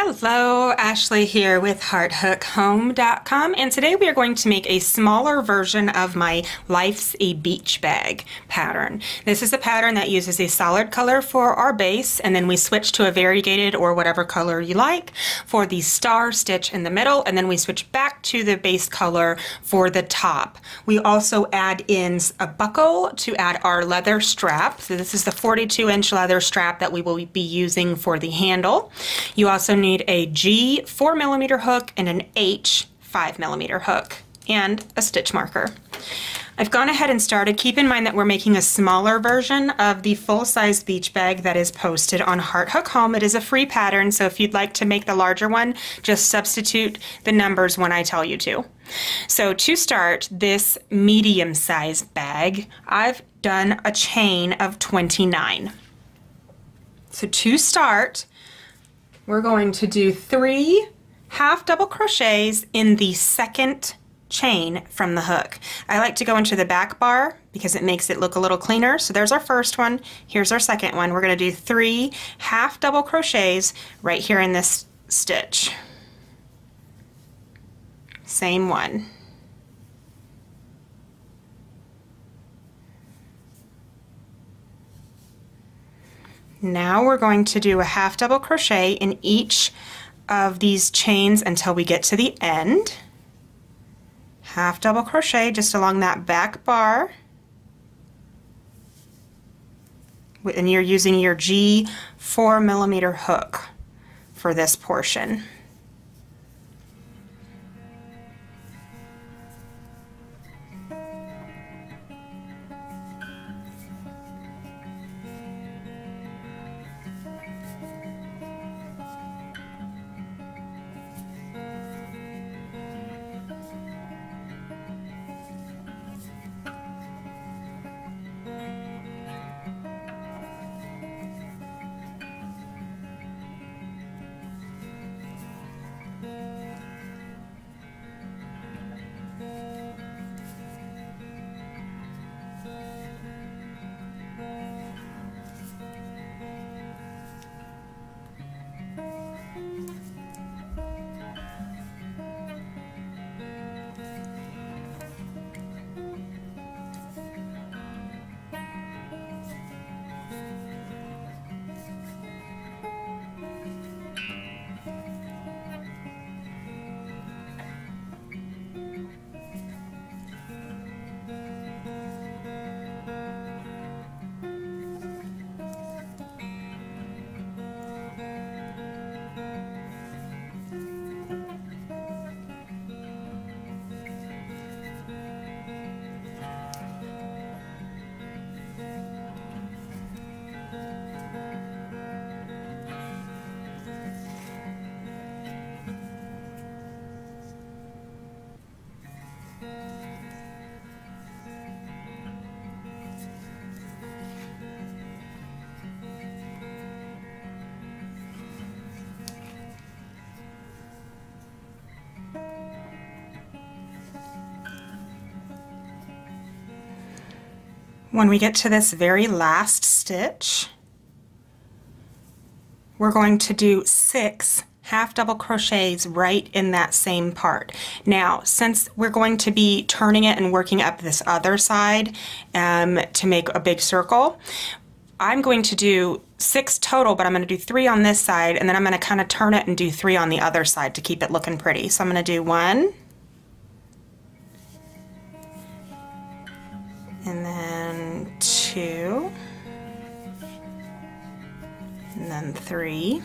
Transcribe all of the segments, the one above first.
Hello, Ashley here with HeartHookHome.com, and today we are going to make a smaller version of my Life's a Beach Bag pattern. This is a pattern that uses a solid color for our base, and then we switch to a variegated or whatever color you like for the star stitch in the middle, and then we switch back to the base color for the top. We also add in a buckle to add our leather strap. So this is the 42-inch leather strap that we will be using for the handle. You also need a G 4mm hook and an H 5mm hook and a stitch marker. I've gone ahead and started. Keep in mind that we're making a smaller version of the full-size beach bag that is posted on Heart Hook Home. It is a free pattern, so if you'd like to make the larger one, just substitute the numbers when I tell you to. So to start this medium-sized bag, I've done a chain of 29. So to start, we're going to do 3 half double crochets in the second chain from the hook. I like to go into the back bar because it makes it look a little cleaner. So there's our first one. Here's our second one. We're going to do 3 half double crochets right here in this stitch. Same one. Now we're going to do a half double crochet in each of these chains until we get to the end. Half double crochet just along that back bar. And you're using your G 4mm hook for this portion. When we get to this very last stitch, we're going to do 6 half double crochets right in that same part. Now, since we're going to be turning it and working up this other side to make a big circle, I'm going to do 6 total, but I'm going to do 3 on this side, and then I'm going to kind of turn it and do 3 on the other side to keep it looking pretty. So I'm going to do 1, and then 2, and then 3.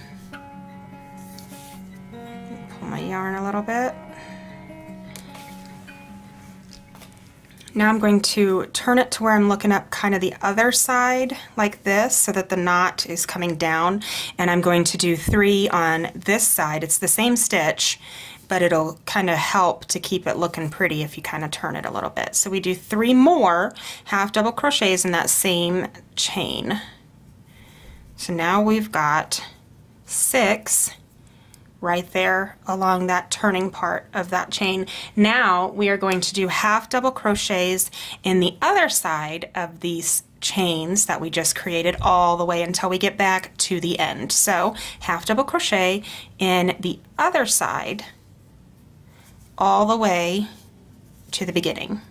Pull my yarn a little bit. Now I'm going to turn it to where I'm looking up kind of the other side like this so that the knot is coming down, and I'm going to do 3 on this side. It's the same stitch, but it'll kind of help to keep it looking pretty if you kind of turn it a little bit. So we do 3 more half double crochets in that same chain. So now we've got 6 right there along that turning part of that chain. Now we are going to do half double crochets in the other side of these chains that we just created all the way until we get back to the end. So half double crochet in the other side all the way to the beginning.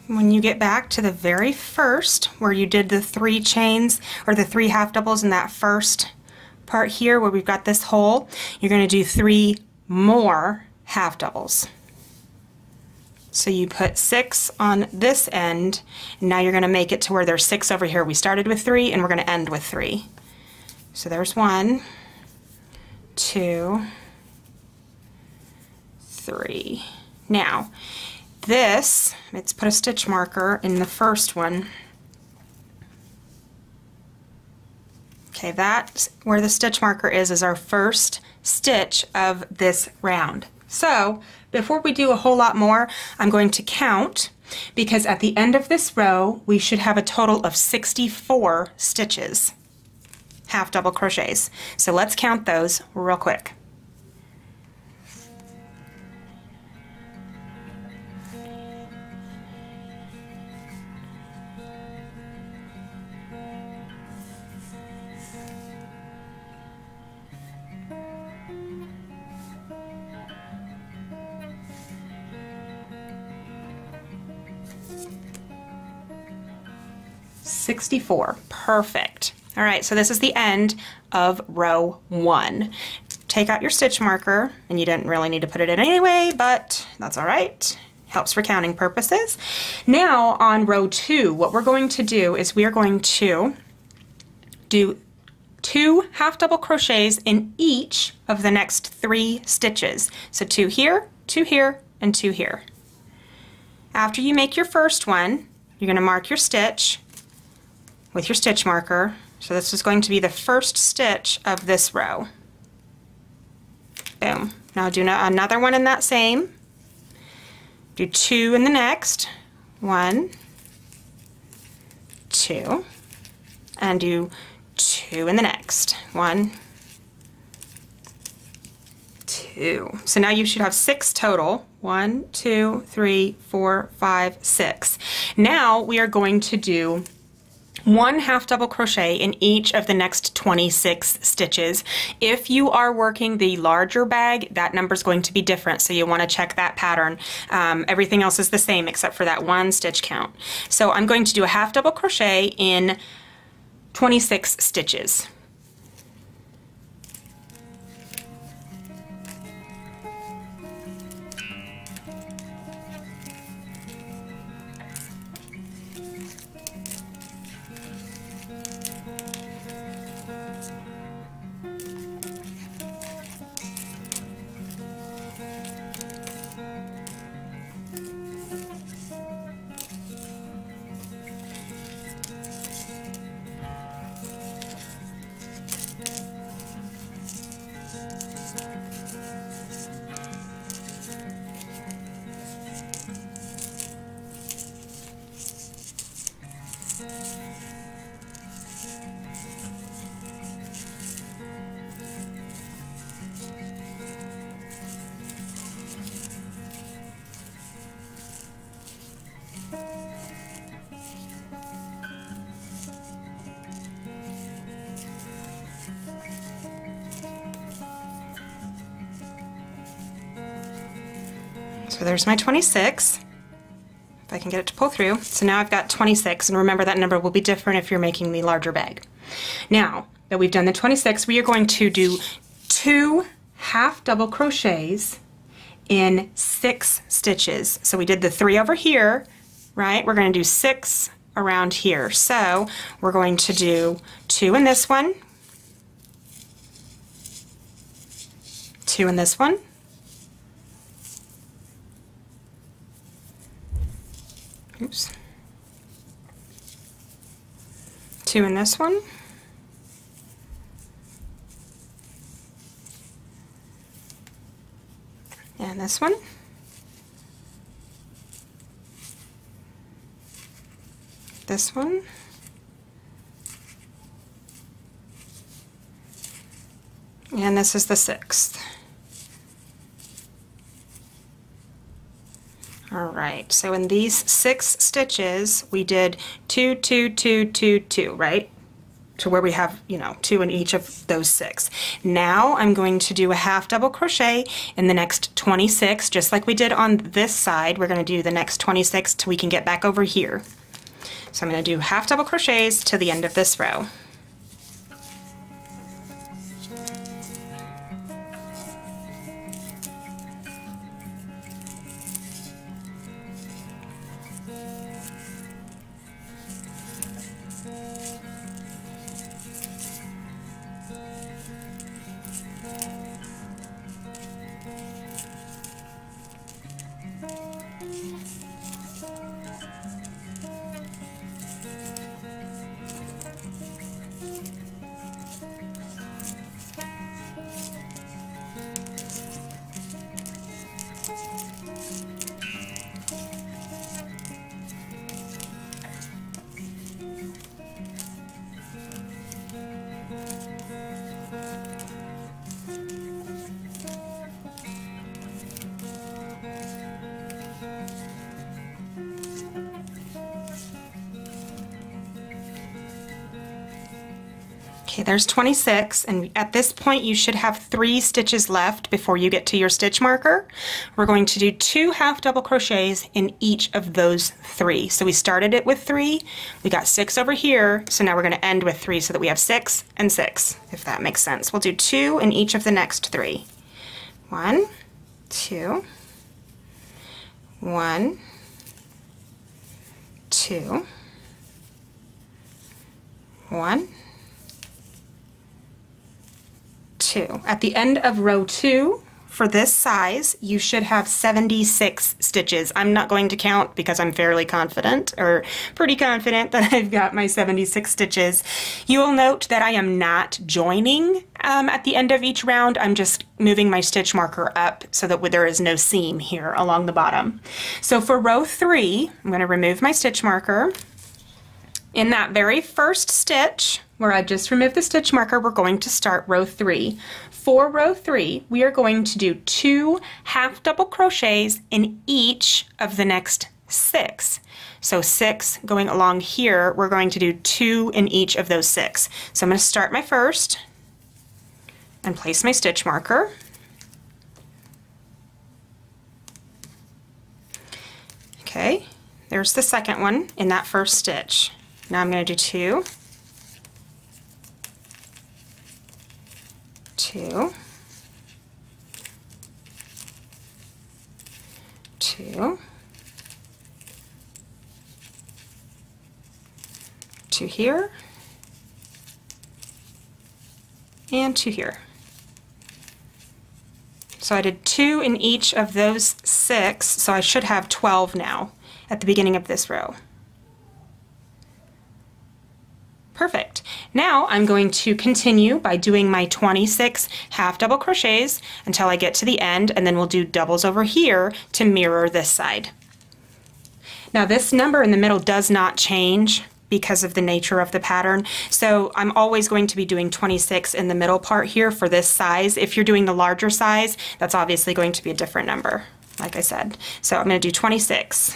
When you get back to the very first where you did the 3 chains or the 3 half doubles in that first part here where we've got this hole, you're going to do 3 more half doubles. So you put 6 on this end, and now you're going to make it to where there's 6 over here. We started with 3 and we're going to end with 3. So there's 1, 2, 3. Now this, let's put a stitch marker in the first one. Okay, that's where the stitch marker is our first stitch of this round. So before we do a whole lot more, I'm going to count, because at the end of this row we should have a total of 64 stitches, half double crochets. So let's count those real quick. $64. Perfect. All right, so this is the end of row 1. Take out your stitch marker, and you didn't really need to put it in anyway, but that's all right. Helps for counting purposes. Now on row 2, what we're going to do is we are going to do 2 half double crochets in each of the next 3 stitches. So 2 here, 2 here, and 2 here. After you make your first one, you're going to mark your stitch with your stitch marker. So this is going to be the first stitch of this row. Boom. Now do another one in that same. Do 2 in the next. 1, 2, and do 2 in the next. 1, 2. So now you should have 6 total. 1, 2, 3, 4, 5, 6. Now we are going to do 1 half double crochet in each of the next 26 stitches. If you are working the larger bag, that number is going to be different, so you want to check that pattern. Everything else is the same except for that 1 stitch count. So I'm going to do a half double crochet in 26 stitches. So there's my 26. If I can get it to pull through. So now I've got 26, and remember that number will be different if you're making the larger bag. Now that we've done the 26, we are going to do 2 half double crochets in 6 stitches. So we did the 3 over here, right? We're going to do 6 around here. So we're going to do 2 in this one, 2 in this one, oops, 2 in this one, and this one, this one, and this is the 6th. All right, so in these 6 stitches, we did 2, 2, 2, 2, 2, right? To where we have, you know, 2 in each of those 6. Now I'm going to do a half double crochet in the next 26, just like we did on this side. We're going to do the next 26 till we can get back over here. So I'm going to do half double crochets to the end of this row. Okay, there's 26, and at this point you should have 3 stitches left before you get to your stitch marker. We're going to do 2 half double crochets in each of those 3. So we started it with 3, we got 6 over here, so now we're going to end with 3 so that we have 6 and 6, if that makes sense. We'll do 2 in each of the next 3. 1, 2, 1, 2, 1, 2. At the end of row 2, for this size, you should have 76 stitches. I'm not going to count because I'm fairly confident, or pretty confident, that I've got my 76 stitches. You will note that I am not joining at the end of each round. I'm just moving my stitch marker up so that there is no seam here along the bottom. So for row 3, I'm going to remove my stitch marker. In that very first stitch, where I just removed the stitch marker, we're going to start row 3. For row 3, we are going to do 2 half double crochets in each of the next 6. So 6 going along here, we're going to do 2 in each of those 6. So I'm going to start my first and place my stitch marker. Okay, there's the second one in that first stitch. Now I'm going to do 2, 2, 2, 2 here, and 2 here. So I did 2 in each of those 6, so I should have 12 now at the beginning of this row. Perfect. Now I'm going to continue by doing my 26 half double crochets until I get to the end, and then we'll do doubles over here to mirror this side. Now this number in the middle does not change because of the nature of the pattern, so I'm always going to be doing 26 in the middle part here for this size. If you're doing the larger size, that's obviously going to be a different number, like I said. So I'm going to do 26.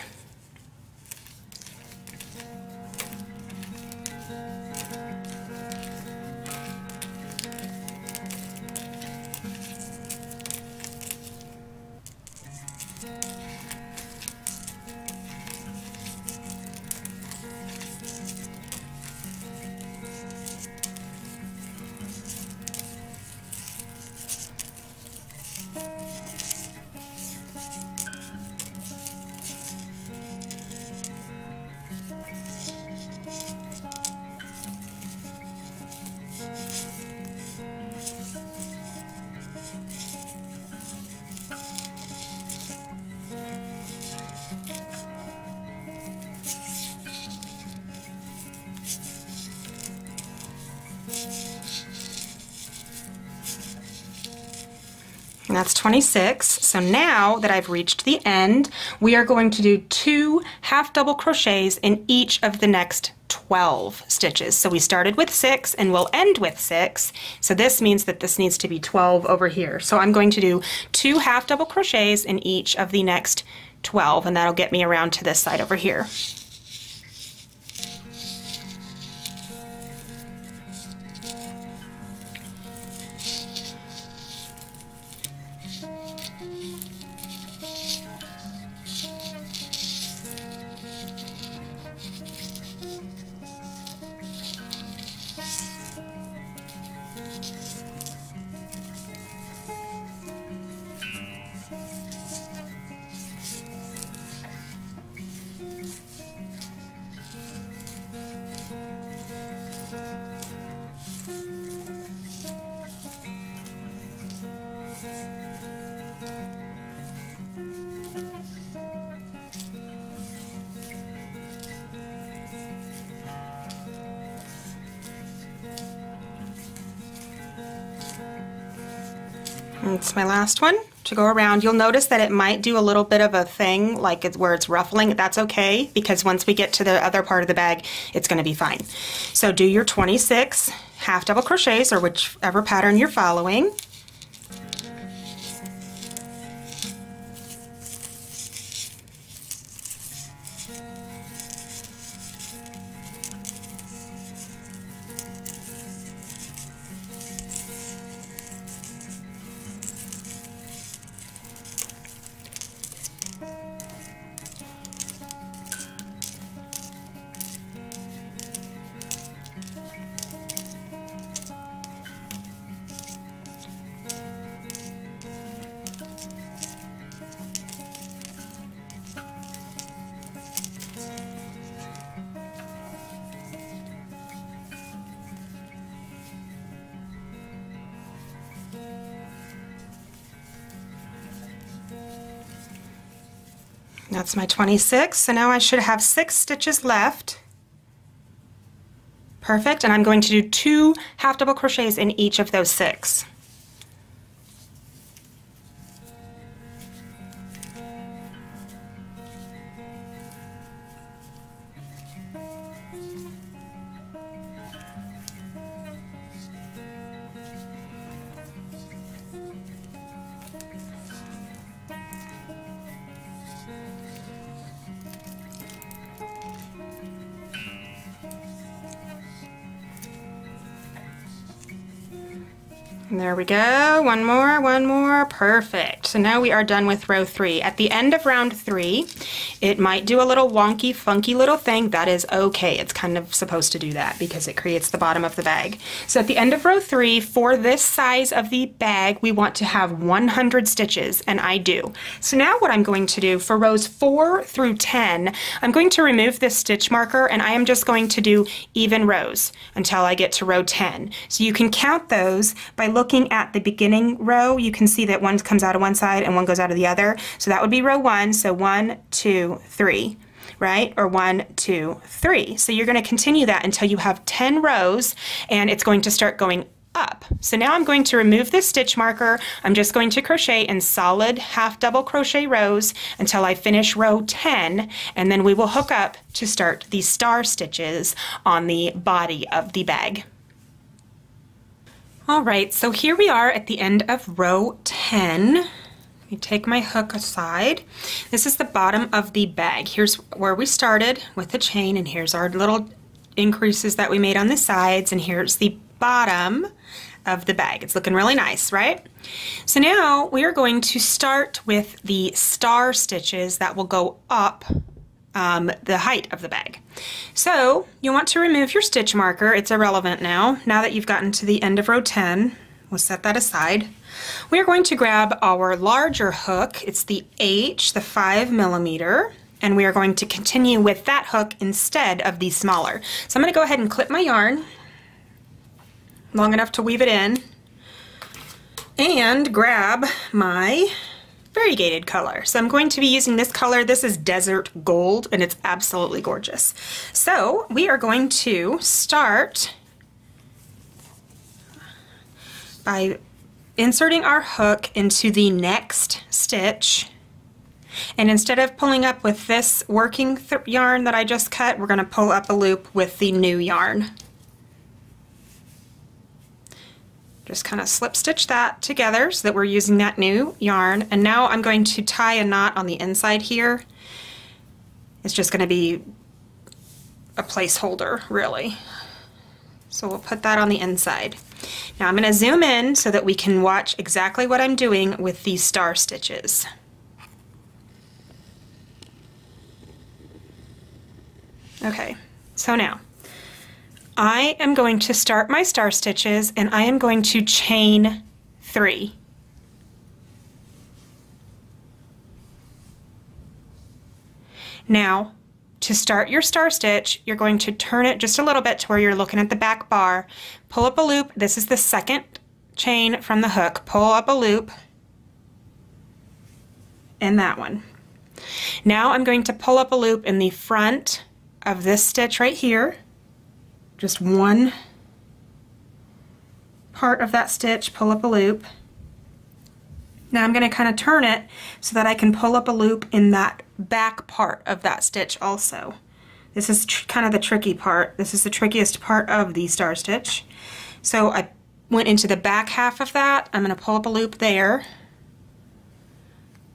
And that's 26. So now that I've reached the end, we are going to do 2 half double crochets in each of the next 12 stitches. So we started with 6 and we'll end with 6. So this means that this needs to be 12 over here. So I'm going to do 2 half double crochets in each of the next 12, and that'll get me around to this side over here. It's my last one to go around. You'll notice that it might do a little bit of a thing, like it's where it's ruffling. That's okay, because once we get to the other part of the bag, it's going to be fine. So do your 26 half double crochets, or whichever pattern you're following. That's my 26, so now I should have 6 stitches left. Perfect, and I'm going to do 2 half double crochets in each of those 6. And there we go, one more, perfect. So now we are done with row 3. At the end of round 3, it might do a little wonky, funky little thing. That is okay. It's kind of supposed to do that because it creates the bottom of the bag. So at the end of row 3, for this size of the bag, we want to have 100 stitches, and I do. So now what I'm going to do for rows 4 through 10, I'm going to remove this stitch marker, and I am just going to do even rows until I get to row 10. So you can count those by looking at the beginning row. You can see that one comes out of one side and one goes out of the other. So that would be row 1. So 1, 2, 3, right? Or 1, 2, 3. So you're going to continue that until you have 10 rows, and it's going to start going up. So now I'm going to remove this stitch marker. I'm just going to crochet in solid half double crochet rows until I finish row 10, and then we will hook up to start the star stitches on the body of the bag. All right, so here we are at the end of row 10. Let me take my hook aside. This is the bottom of the bag. Here's where we started with the chain, and here's our little increases that we made on the sides, and here's the bottom of the bag. It's looking really nice, right? So now we are going to start with the star stitches that will go up the height of the bag. So you want to remove your stitch marker. It's irrelevant now. Now that you've gotten to the end of row 10, we'll set that aside. We are going to grab our larger hook. It's the H, the 5mm, and we are going to continue with that hook instead of the smaller. So I'm going to go ahead and clip my yarn long enough to weave it in and grab my variegated color. So I'm going to be using this color. This is Desert Gold, and it's absolutely gorgeous. So we are going to start by inserting our hook into the next stitch. And instead of pulling up with this working yarn that I just cut, we're going to pull up a loop with the new yarn. Just kind of slip stitch that together so that we're using that new yarn. And now I'm going to tie a knot on the inside here. It's just going to be a placeholder, really. So we'll put that on the inside. Now I'm going to zoom in so that we can watch exactly what I'm doing with these star stitches. Okay, so now I am going to start my star stitches and I am going to chain 3. Now, to start your star stitch, you're going to turn it just a little bit to where you're looking at the back bar. Pull up a loop. This is the second chain from the hook. Pull up a loop in that one. Now I'm going to pull up a loop in the front of this stitch right here. Just one part of that stitch, pull up a loop. Now I'm going to kind of turn it so that I can pull up a loop in that back part of that stitch also. This is kind of the tricky part. This is the trickiest part of the star stitch. So I went into the back half of that. I'm going to pull up a loop there.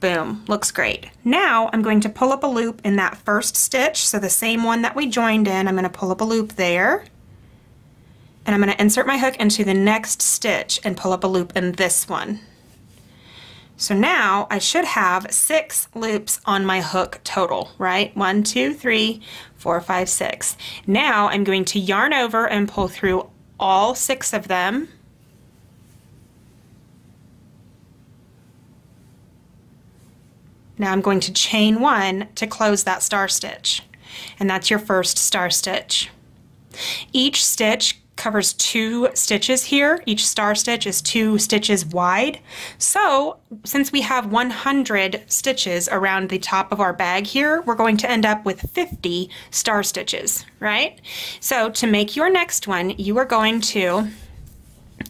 Boom, looks great. Now I'm going to pull up a loop in that first stitch, so the same one that we joined in, I'm going to pull up a loop there. And I'm going to insert my hook into the next stitch and pull up a loop in this one. So now I should have 6 loops on my hook total, right? 1, 2, 3, 4, 5, 6. Now I'm going to yarn over and pull through all 6 of them. Now I'm going to chain 1 to close that star stitch, and that's your first star stitch. Each stitch covers 2 stitches here. Each star stitch is 2 stitches wide. So since we have 100 stitches around the top of our bag here, we're going to end up with 50 star stitches, right? So to make your next one, you are going to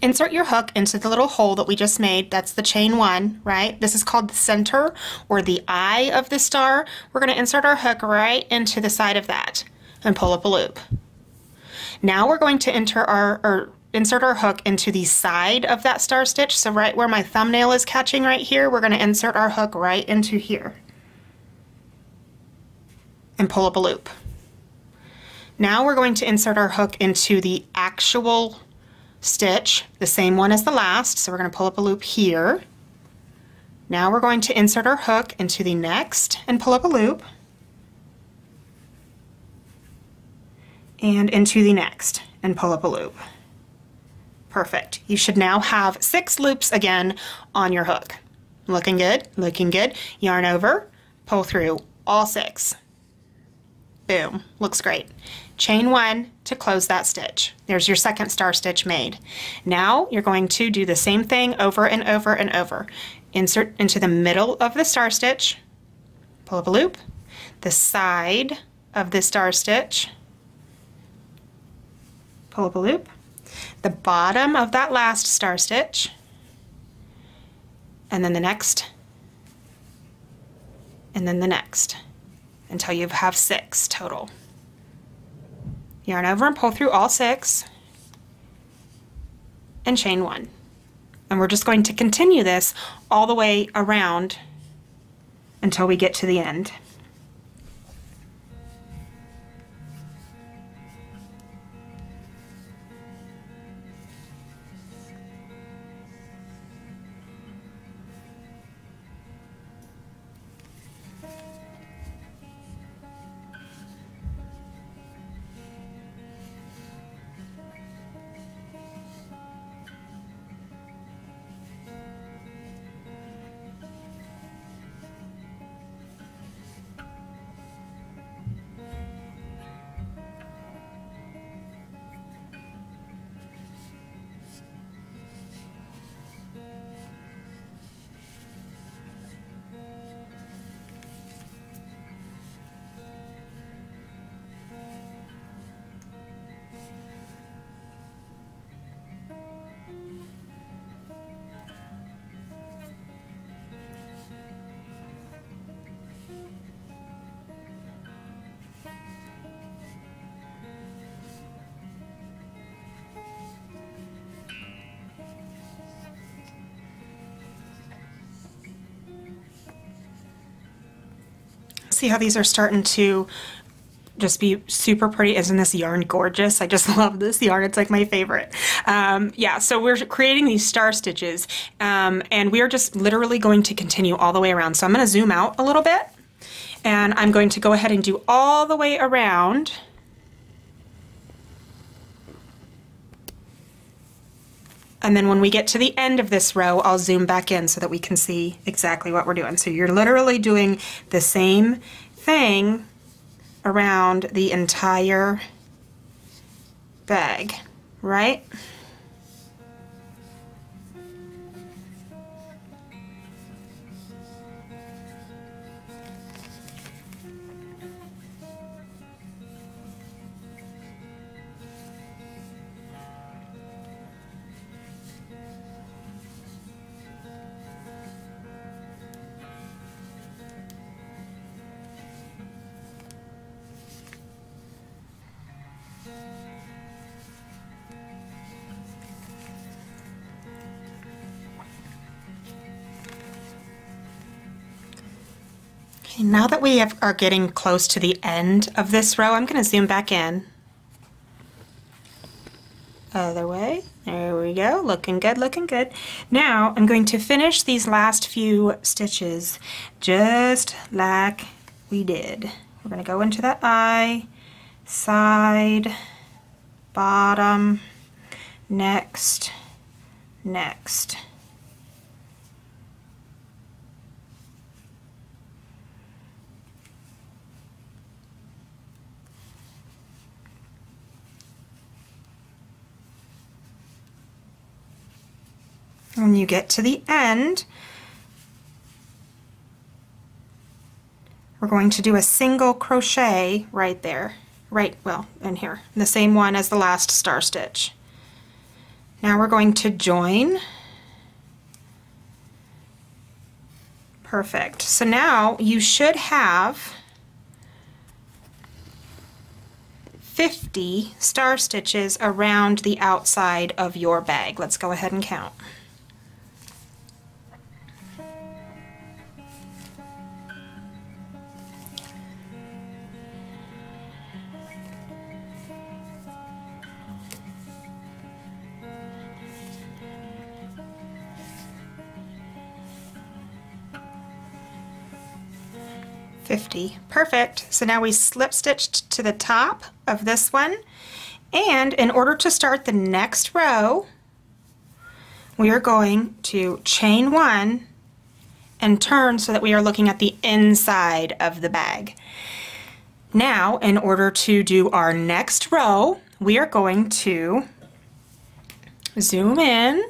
insert your hook into the little hole that we just made. That's the chain 1, right? This is called the center or the eye of the star. We're going to insert our hook right into the side of that and pull up a loop. Now we're going to insert our hook into the side of that star stitch. So right where my thumbnail is catching right here, we're going to insert our hook right into here and pull up a loop. Now we're going to insert our hook into the actual stitch, the same one as the last, so we're going to pull up a loop here. Now we're going to insert our hook into the next and pull up a loop, and into the next and pull up a loop. Perfect. You should now have 6 loops again on your hook. Looking good, looking good. Yarn over, pull through all 6. Boom, looks great. Chain 1 to close that stitch. There's your second star stitch made. Now you're going to do the same thing over and over and over. Insert into the middle of the star stitch, pull up a loop, the side of the star stitch, pull up a loop, the bottom of that last star stitch, and then the next, and then the next, until you have 6 total. Yarn over and pull through all 6 and chain 1. And we're just going to continue this all the way around until we get to the end. See how these are starting to just be super pretty. Isn't this yarn gorgeous? I just love this yarn. It's like my favorite. Yeah, so we're creating these star stitches, and we are just literally going to continue all the way around. So I'm going to zoom out a little bit, and I'm going to go ahead and do all the way around. And then when we get to the end of this row, I'll zoom back in so that we can see exactly what we're doing. So you're literally doing the same thing around the entire bag, right? Okay, now that we are getting close to the end of this row, I'm going to zoom back in. Other way. There we go. Looking good, looking good. Now I'm going to finish these last few stitches just like we did. We're going to go into that eye, side, bottom, next, next. When you get to the end, we're going to do a single crochet right there, well, in here, the same one as the last star stitch. Now we're going to join. Perfect. So now you should have 50 star stitches around the outside of your bag. Let's go ahead and count. 50. Perfect. So now we slip stitched to the top of this one, and in order to start the next row, we are going to chain one and turn so that we are looking at the inside of the bag. Now, in order to do our next row, we are going to zoom in,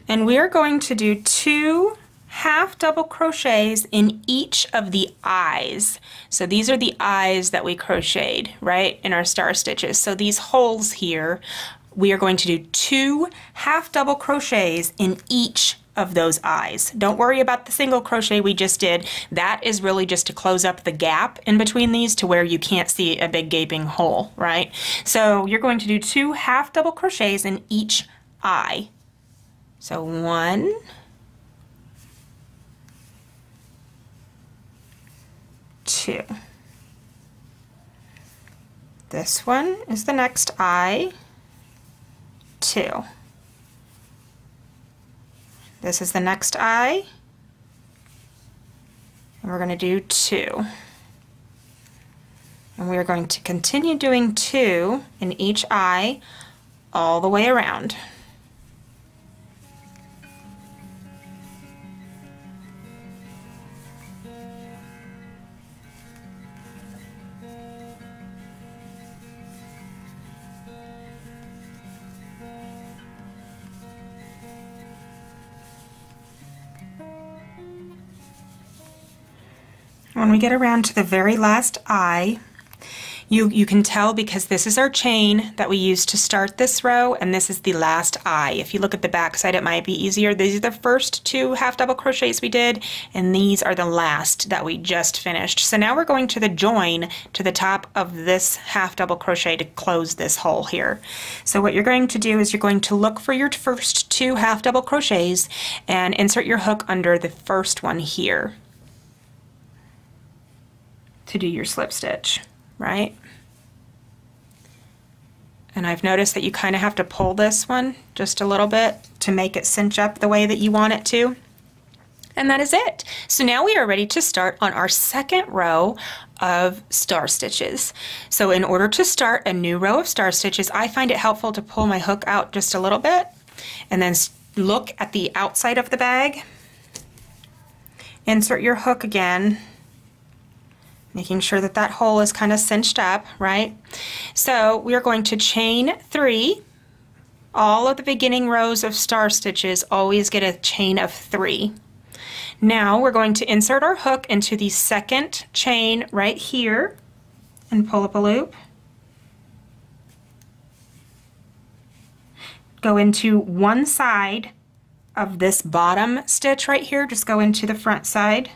and we are going to do 2 half double crochets in each of the eyes. So these are the eyes that we crocheted, right, in our star stitches. So these holes here, we are going to do 2 half double crochets in each of those eyes. Don't worry about the single crochet we just did. That is really just to close up the gap in between these to where you can't see a big gaping hole, right? So you're going to do 2 half double crochets in each eye. So 1, 2. This one is the next eye, 2. This is the next eye, and we're going to do 2. And we are going to continue doing 2 in each eye all the way around. When we get around to the very last eye, you can tell because this is our chain that we used to start this row, and this is the last eye. If you look at the back side, it might be easier. These are the first 2 half double crochets we did, and these are the last that we just finished. So now we're going to the join to the top of this half double crochet to close this hole here. So what you're going to do is you're going to look for your first 2 half double crochets and insert your hook under the first one here. to do your slip stitch, right? And I've noticed that you kind of have to pull this one just a little bit to make it cinch up the way that you want it to. And that is it. So now we are ready to start on our second row of star stitches. So in order to start a new row of star stitches, I find it helpful to pull my hook out just a little bit and then look at the outside of the bag. Insert your hook again, making sure that that hole is kind of cinched up, right? So we are going to chain 3. All of the beginning rows of star stitches always get a chain of 3. Now we're going to insert our hook into the second chain right here and pull up a loop. Go into one side of this bottom stitch right here, just go into the front side.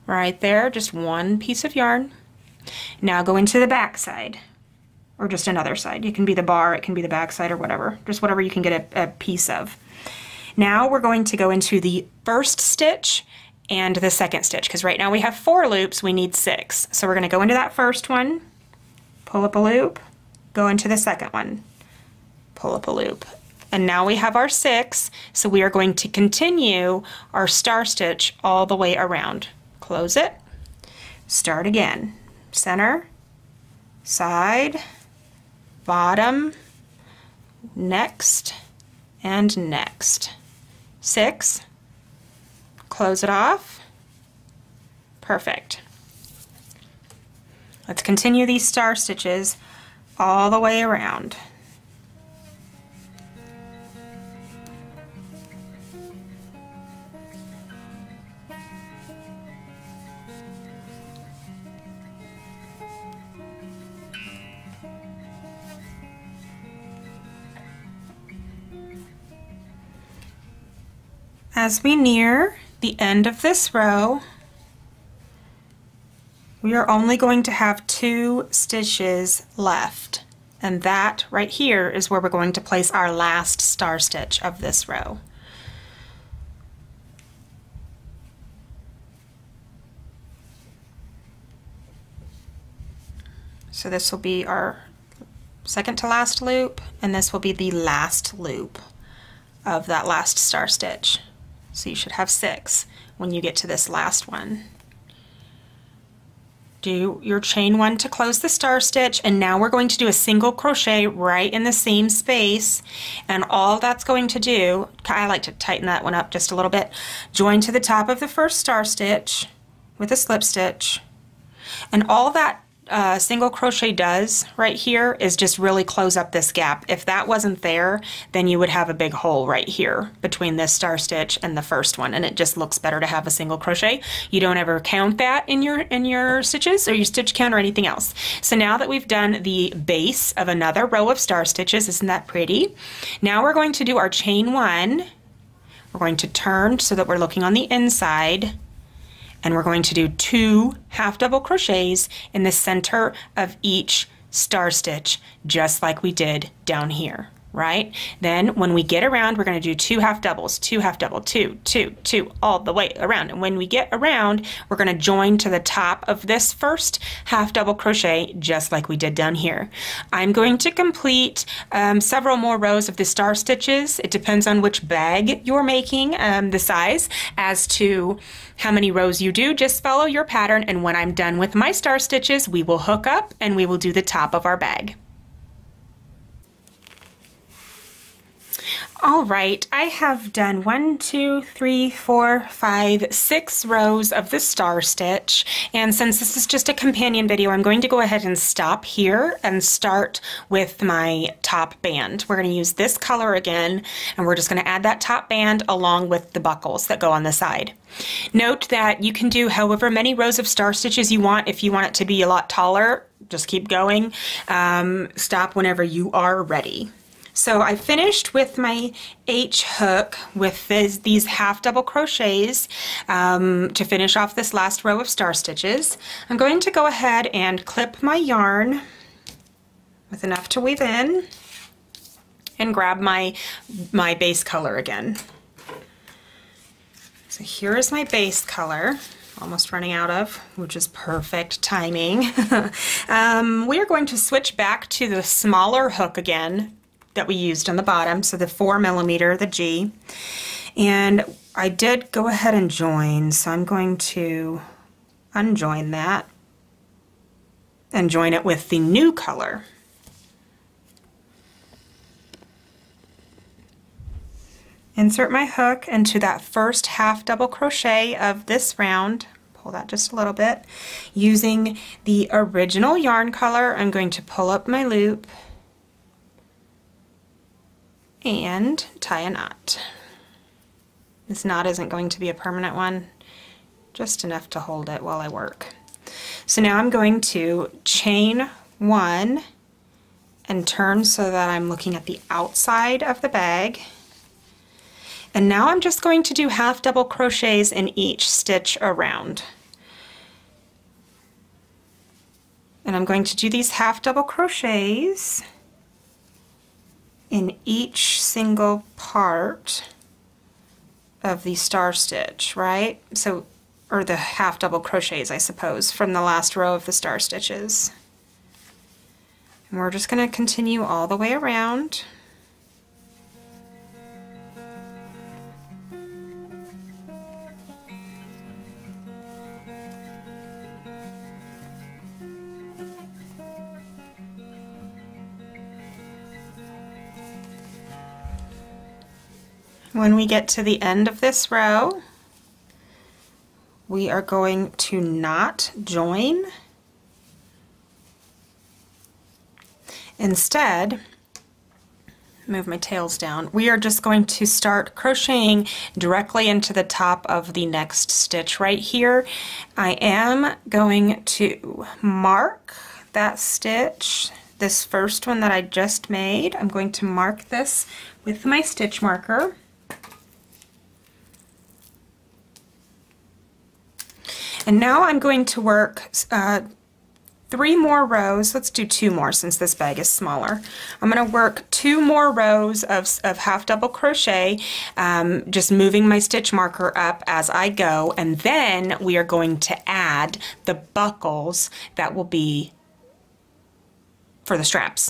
Right there, just one piece of yarn. Now go into the back side, or just another side. It can be the bar, it can be the back side, or whatever. Just whatever you can get a piece of. Now we're going to go into the first stitch and the second stitch, because right now we have 4 loops, we need 6. So we're going to go into that first one, pull up a loop, go into the second one, pull up a loop. And now we have our 6, so we are going to continue our star stitch all the way around. Close it, start again, center, side, bottom, next, and next. 6, close it off, perfect. Let's continue these star stitches all the way around. As we near the end of this row, we are only going to have 2 stitches left, and that right here is where we're going to place our last star stitch of this row. So this will be our second to last loop, and this will be the last loop of that last star stitch. So you should have 6 when you get to this last one. Do your chain 1 to close the star stitch, and now we're going to do a single crochet right in the same space, and all that's going to do, I like to tighten that one up just a little bit, join to the top of the first star stitch with a slip stitch, and all that single crochet does right here is just really close up this gap. If that wasn't there, then you would have a big hole right here between this star stitch and the first one, and it just looks better to have a single crochet. You don't ever count that in your stitches or your stitch count or anything else. So now that we've done the base of another row of star stitches, isn't that pretty? Now we're going to do our chain 1. We're going to turn so that we're looking on the inside, and we're going to do 2 half double crochets in the center of each star stitch, just like we did down here, right? Then when we get around, we're going to do 2 half doubles, 2 half double, 2, 2, 2, all the way around. And when we get around, we're going to join to the top of this first half double crochet, just like we did down here. I'm going to complete several more rows of the star stitches. It depends on which bag you're making, the size, as to how many rows you do. Just follow your pattern, and when I'm done with my star stitches, we will hook up and we will do the top of our bag. All right, I have done 1, 2, 3, 4, 5, 6 rows of the star stitch, and since this is just a companion video, I'm going to go ahead and stop here and start with my top band. We're going to use this color again, and we're just going to add that top band along with the buckles that go on the side. Note that you can do however many rows of star stitches you want. If you want it to be a lot taller, just keep going. Stop whenever you are ready. So I finished with my H hook with these half double crochets to finish off this last row of star stitches. I'm going to go ahead and clip my yarn with enough to weave in and grab my base color again. So here is my base color. almost running out of, which is perfect timing. We are going to switch back to the smaller hook again that we used on the bottom, so the 4mm, the G. And I did go ahead and join, so I'm going to unjoin that and join it with the new color. Insert my hook into that first half double crochet of this round. Pull that just a little bit. Using the original yarn color, I'm going to pull up my loop and tie a knot. This knot isn't going to be a permanent one, just enough to hold it while I work. So now I'm going to chain 1 and turn so that I'm looking at the outside of the bag. And now I'm just going to do half double crochets in each stitch around. And I'm going to do these half double crochets in each single part of the star stitch, right? So, or the half double crochets, I suppose, from the last row of the star stitches. And we're just going to continue all the way around. When we get to the end of this row, we are going to not join. Instead, move my tails down, we are just going to start crocheting directly into the top of the next stitch right here. I am going to mark that stitch, this first one that I just made. I'm going to mark this with my stitch marker. And now I'm going to work 3 more rows. Let's do 2 more since this bag is smaller. I'm going to work 2 more rows of half double crochet, just moving my stitch marker up as I go, and then we are going to add the buckles that will be for the straps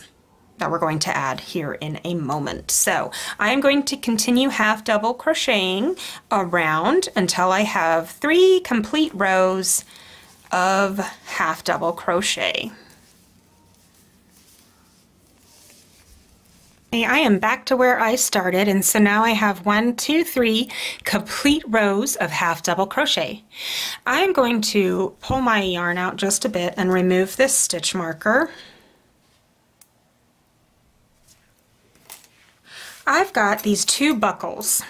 that we're going to add here in a moment. So I am going to continue half double crocheting around until I have 3 complete rows of half double crochet. I am back to where I started, and so now I have 1, 2, 3 complete rows of half double crochet. I am going to pull my yarn out just a bit and remove this stitch marker. I've got these 2 buckles,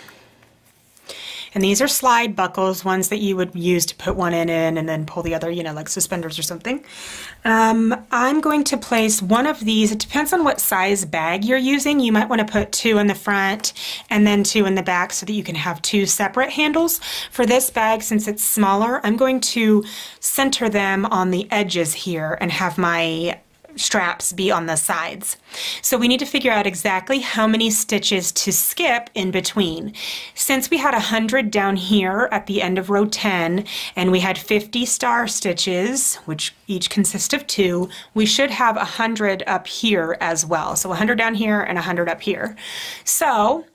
and these are slide buckles, ones that you would use to put one in and then pull the other, you know, like suspenders or something. I'm going to place one of these. It depends on what size bag you're using. You might want to put 2 in the front and then 2 in the back so that you can have 2 separate handles. For this bag, since it's smaller, I'm going to center them on the edges here and have my straps be on the sides. So we need to figure out exactly how many stitches to skip in between. Since we had 100 down here at the end of row 10 and we had 50 star stitches, which each consist of 2, we should have 100 up here as well. So 100 down here and 100 up here. So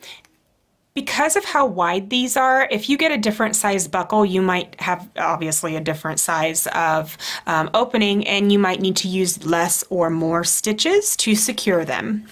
because of how wide these are, if you get a different size buckle, you might have obviously a different size of opening, and you might need to use less or more stitches to secure them.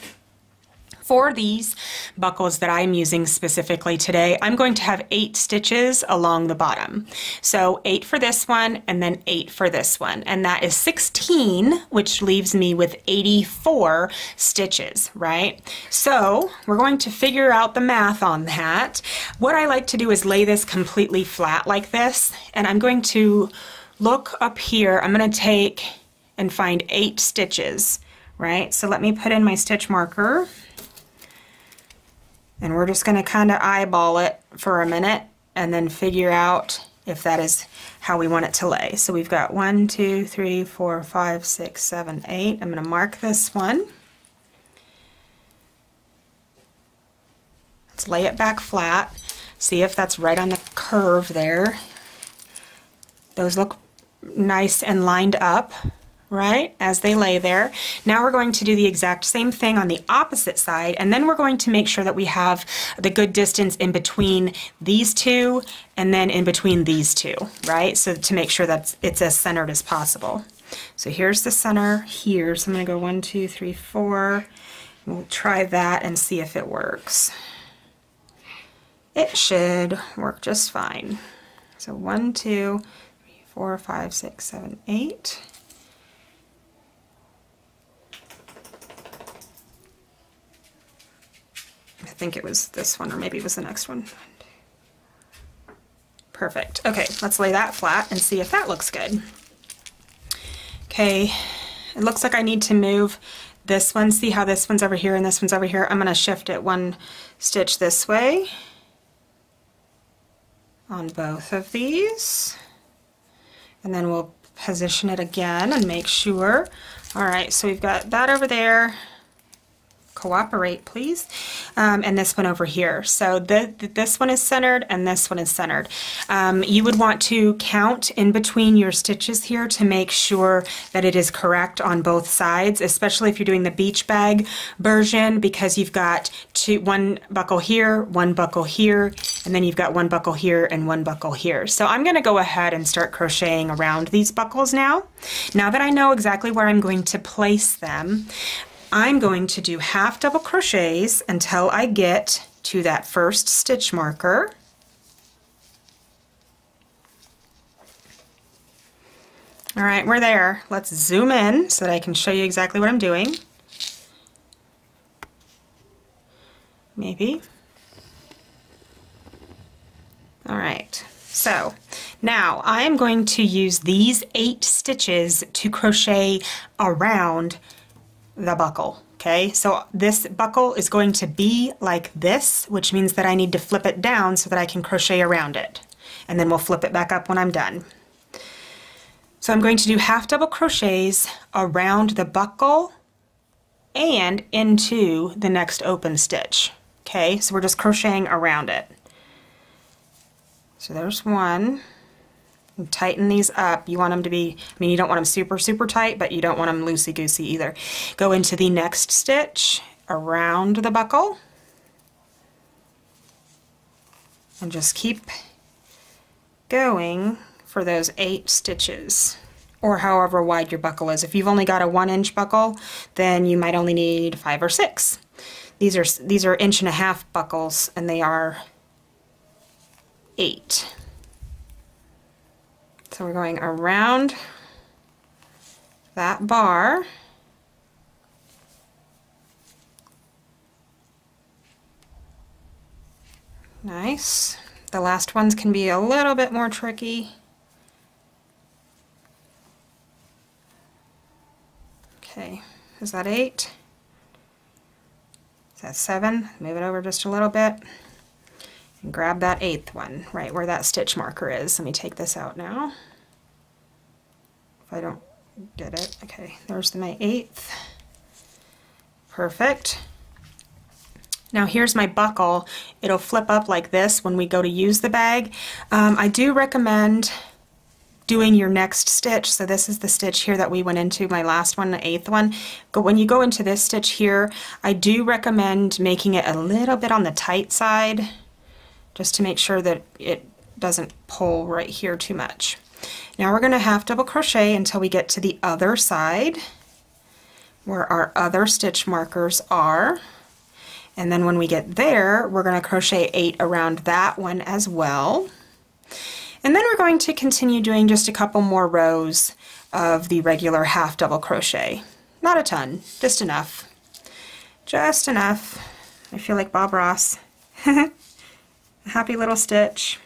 For these buckles that I'm using specifically today, I'm going to have 8 stitches along the bottom. So 8 for this one and then 8 for this one. And that is 16, which leaves me with 84 stitches, right? So we're going to figure out the math on that. What I like to do is lay this completely flat like this, and I'm going to look up here. I'm going to take and find 8 stitches, right? So let me put in my stitch marker. And we're just going to kind of eyeball it for a minute and then figure out if that is how we want it to lay. So we've got 1, 2, 3, 4, 5, 6, 7, 8. I'm going to mark this one. Let's lay it back flat. See if that's right on the curve there. Those look nice and lined up, right, as they lay there. Now we're going to do the exact same thing on the opposite side, and then we're going to make sure that we have the good distance in between these two and then in between these two, right? So to make sure that it's as centered as possible. So here's the center here. So I'm going to go 1, 2, 3, 4. We'll try that and see if it works. It should work just fine. So 1, 2, 3, 4, 5, 6, 7, 8. I think it was this one, or maybe it was the next one. Perfect. Okay, let's lay that flat and see if that looks good. Okay, it looks like I need to move this one. See how this one's over here and this one's over here? I'm going to shift it 1 stitch this way on both of these. And then we'll position it again and make sure. All right, so we've got that over there. Cooperate, please. And this one over here. So this one is centered and this one is centered. You would want to count in between your stitches here to make sure that it is correct on both sides, especially if you're doing the beach bag version, because you've got one buckle here, one buckle here, and then you've got one buckle here and one buckle here. So I'm going to go ahead and start crocheting around these buckles now. Now that I know exactly where I'm going to place them, I'm going to do half double crochets until I get to that first stitch marker. All right, we're there. Let's zoom in so that I can show you exactly what I'm doing. Maybe. All right, so now I am going to use these 8 stitches to crochet around the buckle. Okay, so this buckle is going to be like this, which means that I need to flip it down so that I can crochet around it, and then we'll flip it back up when I'm done. So I'm going to do half double crochets around the buckle and into the next open stitch. Okay, so we're just crocheting around it. So there's one. And tighten these up. You want them to be, I mean, you don't want them super, super tight, but you don't want them loosey-goosey either. Go into the next stitch around the buckle and just keep going for those 8 stitches, or however wide your buckle is. If you've only got a 1-inch buckle, then you might only need 5 or 6. These are 1.5 inch buckles, and they are 8. So we're going around that bar. Nice. The last ones can be a little bit more tricky. Okay, is that 8? Is that 7? Move it over just a little bit. And grab that 8th one, right where that stitch marker is. Let me take this out now. If I don't get it. Okay, there's my 8th. Perfect. Now here's my buckle. It'll flip up like this when we go to use the bag. I do recommend doing your next stitch. So this is the stitch here that we went into, my last one, the 8th one. But when you go into this stitch here, I do recommend making it a little bit on the tight side, just to make sure that it doesn't pull right here too much. Now we're going to half double crochet until we get to the other side where our other stitch markers are, and then when we get there we're going to crochet 8 around that one as well, and then we're going to continue doing just a couple more rows of the regular half double crochet. Not a ton, just enough. Just enough. I feel like Bob Ross. A happy little stitch.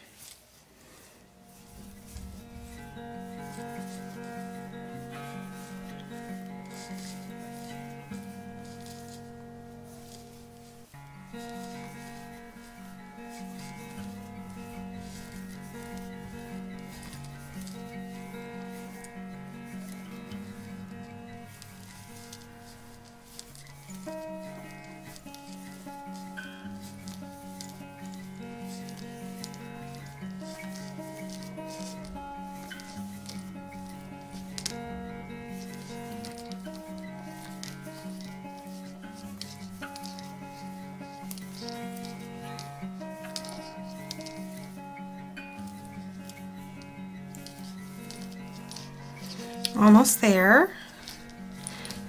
Almost there.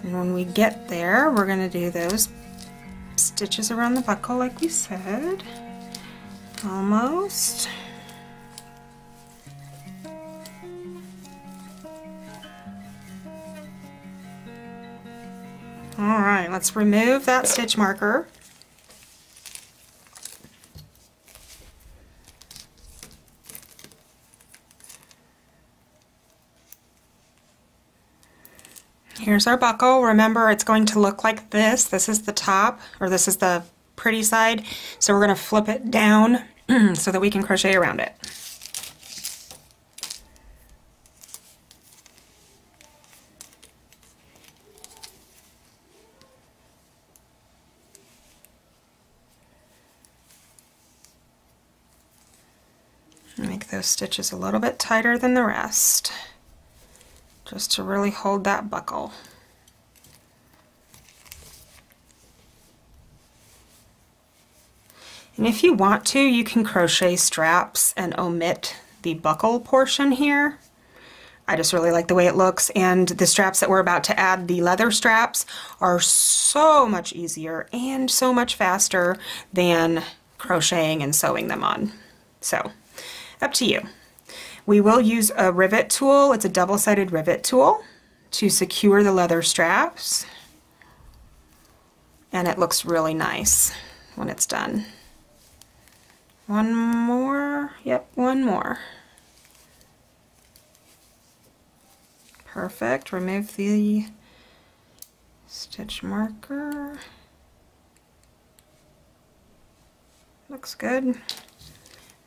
And when we get there, we're going to do those stitches around the buckle like we said. Almost. Alright, let's remove that stitch marker. Here's our buckle. Remember, it's going to look like this. This is the top, or this is the pretty side. So we're going to flip it down so that we can crochet around it. Make those stitches a little bit tighter than the rest, just to really hold that buckle. And if you want to, you can crochet straps and omit the buckle portion here. I just really like the way it looks, and the straps that we're about to add, the leather straps, are so much easier and so much faster than crocheting and sewing them on. So, up to you. We will use a rivet tool. It's a double-sided rivet tool to secure the leather straps, and it looks really nice when it's done. One more, yep, one more. Perfect. Remove the stitch marker. Looks good.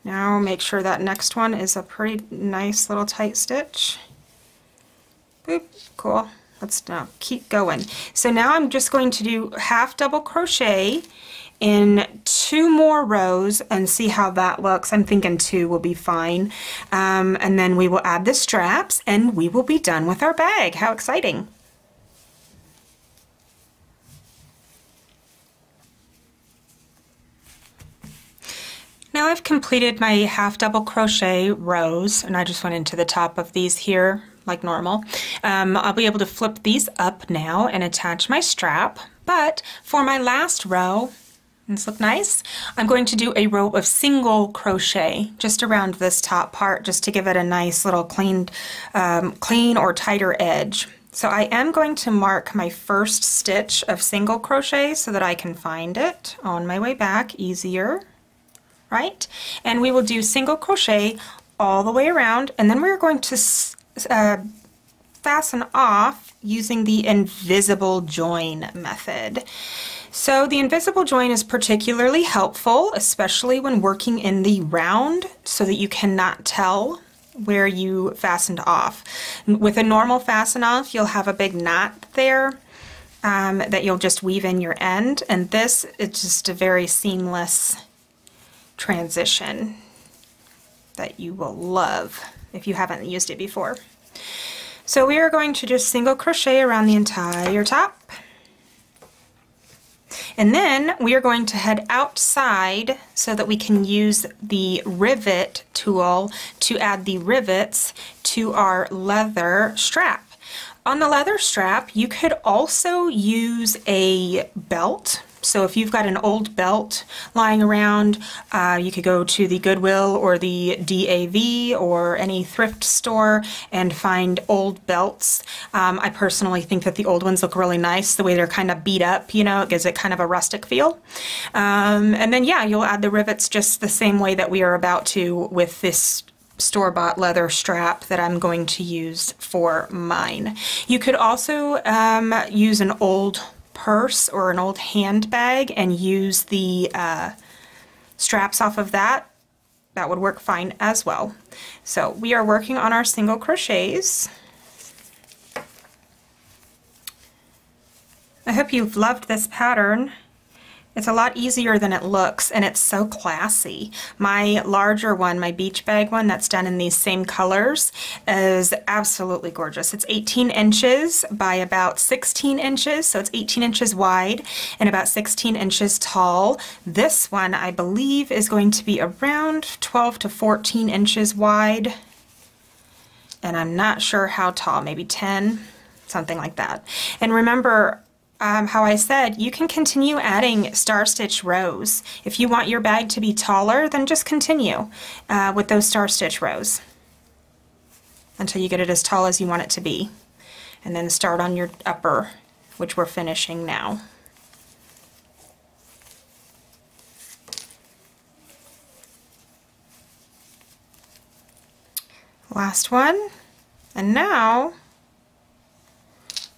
Now make sure that next one is a pretty nice little tight stitch. Boop, cool. Let's now keep going. So now I'm just going to do half double crochet in 2 more rows and see how that looks. I'm thinking 2 will be fine. And then we will add the straps and we will be done with our bag. How exciting! Now I've completed my half double crochet rows, and I just went into the top of these here like normal. I'll be able to flip these up now and attach my strap, but for my last row, this look nice, I'm going to do a row of single crochet just around this top part, just to give it a nice little clean or tighter edge. So I am going to mark my first stitch of single crochet so that I can find it on my way back easier. Right? And we will do single crochet all the way around, and then we're going to fasten off using the invisible join method. So the invisible join is particularly helpful, especially when working in the round, so that you cannot tell where you fastened off. With a normal fasten off, you'll have a big knot there that you'll just weave in your end, and this is just a very seamless transition that you will love if you haven't used it before. So we are going to just single crochet around the entire top, and then we are going to head outside so that we can use the rivet tool to add the rivets to our leather strap. On the leather strap, you could also use a belt. So if you've got an old belt lying around, you could go to the Goodwill or the DAV or any thrift store and find old belts. I personally think that the old ones look really nice, the way they're kind of beat up, you know, it gives it kind of a rustic feel. And then, yeah, you'll add the rivets just the same way that we are about to with this store-bought leather strap that I'm going to use for mine. You could also use an old purse or an old handbag and use the straps off of that. That would work fine as well. So we are working on our single crochets. I hope you've loved this pattern. It's a lot easier than it looks, and it's so classy. My larger one, my beach bag one that's done in these same colors, is absolutely gorgeous. It's 18 inches by about 16 inches, so it's 18 inches wide and about 16 inches tall. This one, I believe, is going to be around 12 to 14 inches wide. and I'm not sure how tall, maybe 10, something like that. And remember how I said you can continue adding star stitch rows. If you want your bag to be taller, then just continue with those star stitch rows until you get it as tall as you want it to be. And then start on your upper, which we're finishing now. Last one. And now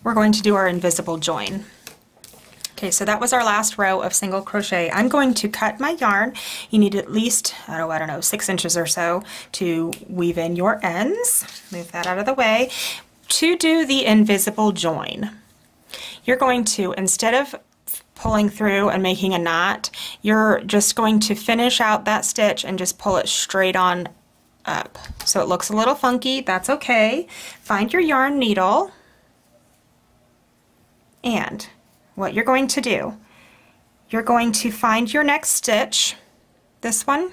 we're going to do our invisible join. Okay, so that was our last row of single crochet. I'm going to cut my yarn. You need at least, I don't know, 6 inches or so to weave in your ends. Move that out of the way. To do the invisible join, you're going to, instead of pulling through and making a knot, you're just going to finish out that stitch and just pull it straight on up. So it looks a little funky, that's okay. Find your yarn needle, and what you're going to do, you're going to find your next stitch, this one,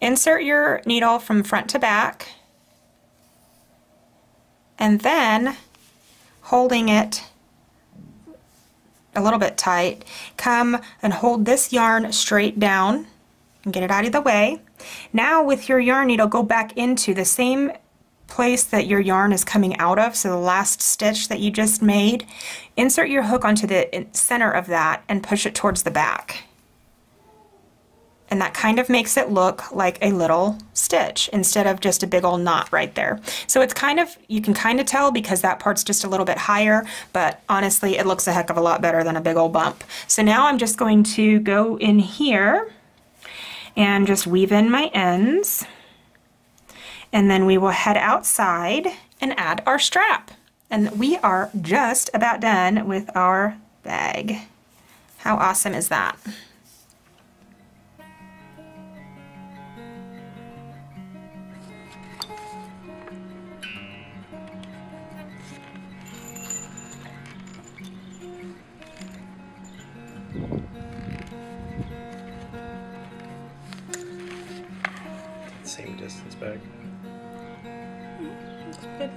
insert your needle from front to back, and then holding it a little bit tight, come and hold this yarn straight down and get it out of the way. Now with your yarn needle, go back into the same place that your yarn is coming out of, so the last stitch that you just made, insert your hook onto the center of that and push it towards the back. And that kind of makes it look like a little stitch instead of just a big old knot right there. So it's kind of, you can kind of tell because that part's just a little bit higher, but honestly it looks a heck of a lot better than a big old bump. So now I'm just going to go in here and just weave in my ends, and then we will head outside and add our strap. And we are just about done with our bag. How awesome is that? Same distance back. That's good.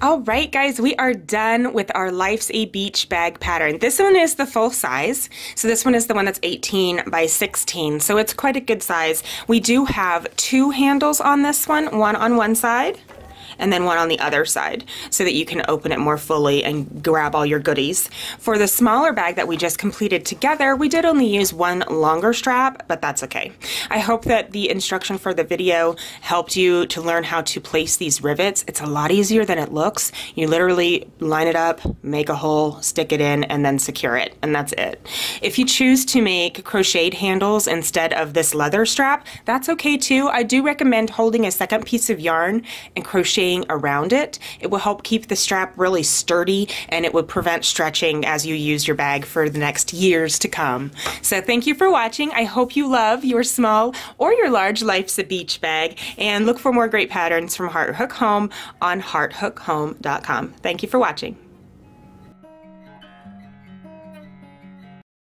All right, guys, we are done with our Life's a Beach bag pattern. This one is the full size. So this one is the one that's 18 by 16. So it's quite a good size. We do have 2 handles on this one on one side and then one on the other side so that you can open it more fully and grab all your goodies. For the smaller bag that we just completed together, we did only use one longer strap, but that's okay. I hope that the instruction for the video helped you to learn how to place these rivets. It's a lot easier than it looks. You literally line it up, make a hole, stick it in, and then secure it, and that's it. If you choose to make crocheted handles instead of this leather strap, that's okay too. I do recommend holding a second piece of yarn and crocheting around it. It will help keep the strap really sturdy, and it will prevent stretching as you use your bag for the next years to come. So thank you for watching. I hope you love your small or your large Life's a Beach bag, and look for more great patterns from Heart Hook Home on hearthookhome.com. Thank you for watching.